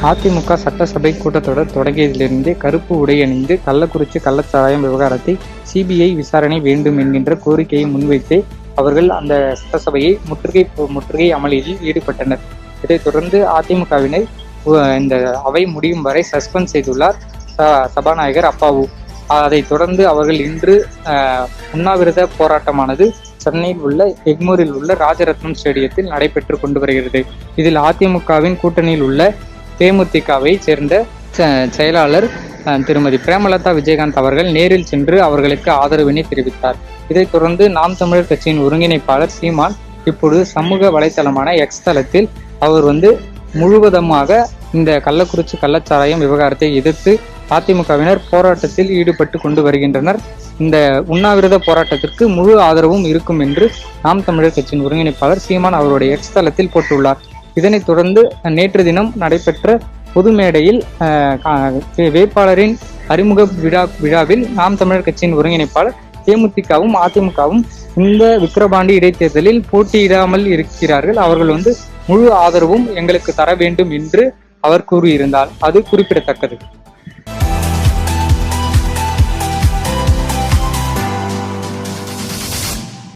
அதிமுக சட்டசபை கூட்டத்தொடர் தொடங்கியதிலிருந்தே கருப்பு உடை அணிந்து கள்ளக்குறிச்சி கள்ளச்சாராயம் விவகாரத்தை சிபிஐ விசாரணை வேண்டும் என்கின்ற கோரிக்கையை முன்வைத்து அவர்கள் அந்த சட்டசபையை முற்றுகை அமளியில் ஈடுபட்டனர். இதைத் தொடர்ந்து அதிமுகவினர் இந்த அவை முடியும் வரை சஸ்பெண்ட் செய்துள்ளார் சபாநாயகர் அப்பாவு. அதைத் தொடர்ந்து அவர்கள் இன்று உண்ணாவிரத போராட்டமானது சென்னையில் உள்ள எக்மூரில் உள்ள ராஜரத்னம் ஸ்டேடியத்தில் நடைபெற்று கொண்டு வருகிறது. இதில் அதிமுகவின் கூட்டணியில் உள்ள தேமுதிகவை சேர்ந்த செயலாளர் திருமதி பிரேமலதா விஜயகாந்த் அவர்கள் நேரில் சென்று அவர்களுக்கு ஆதரவினை தெரிவித்தார். இதைத் தொடர்ந்து நாம் தமிழர் கட்சியின் ஒருங்கிணைப்பாளர் சீமான் இப்போது சமூக வலைதளமான எக்ஸ் தளத்தில் அவர் முழுவதுமாக இந்த கள்ளக்குறிச்சி கள்ளச்சாராயம் விவகாரத்தை எதிர்த்து அதிமுகவினர் போராட்டத்தில் ஈடுபட்டு கொண்டு வருகின்றனர். இந்த உண்ணாவிரத போராட்டத்திற்கு முழு ஆதரவும் இருக்கும் என்று நாம் தமிழர் கட்சியின் ஒருங்கிணைப்பாளர் சீமான் அவருடைய எக்ஸ் தளத்தில் போட்டுள்ளார். இதனைத் தொடர்ந்து நேற்று தினம் நடைபெற்ற பொது மேடையில் வேட்பாளரின் அறிமுக விழாவில் நாம் தமிழர் கட்சியின் ஒருங்கிணைப்பாளர் தேமுதிகவும் அதிமுகவும் இந்த விக்கிரவாண்டி இடைத்தேர்தலில் போட்டியிடாமல் இருக்கிறார்கள், அவர்கள் முழு ஆதரவும் எங்களுக்கு தர வேண்டும் என்று அவர் கூறியிருந்தார். அது குறிப்பிடத்தக்கது.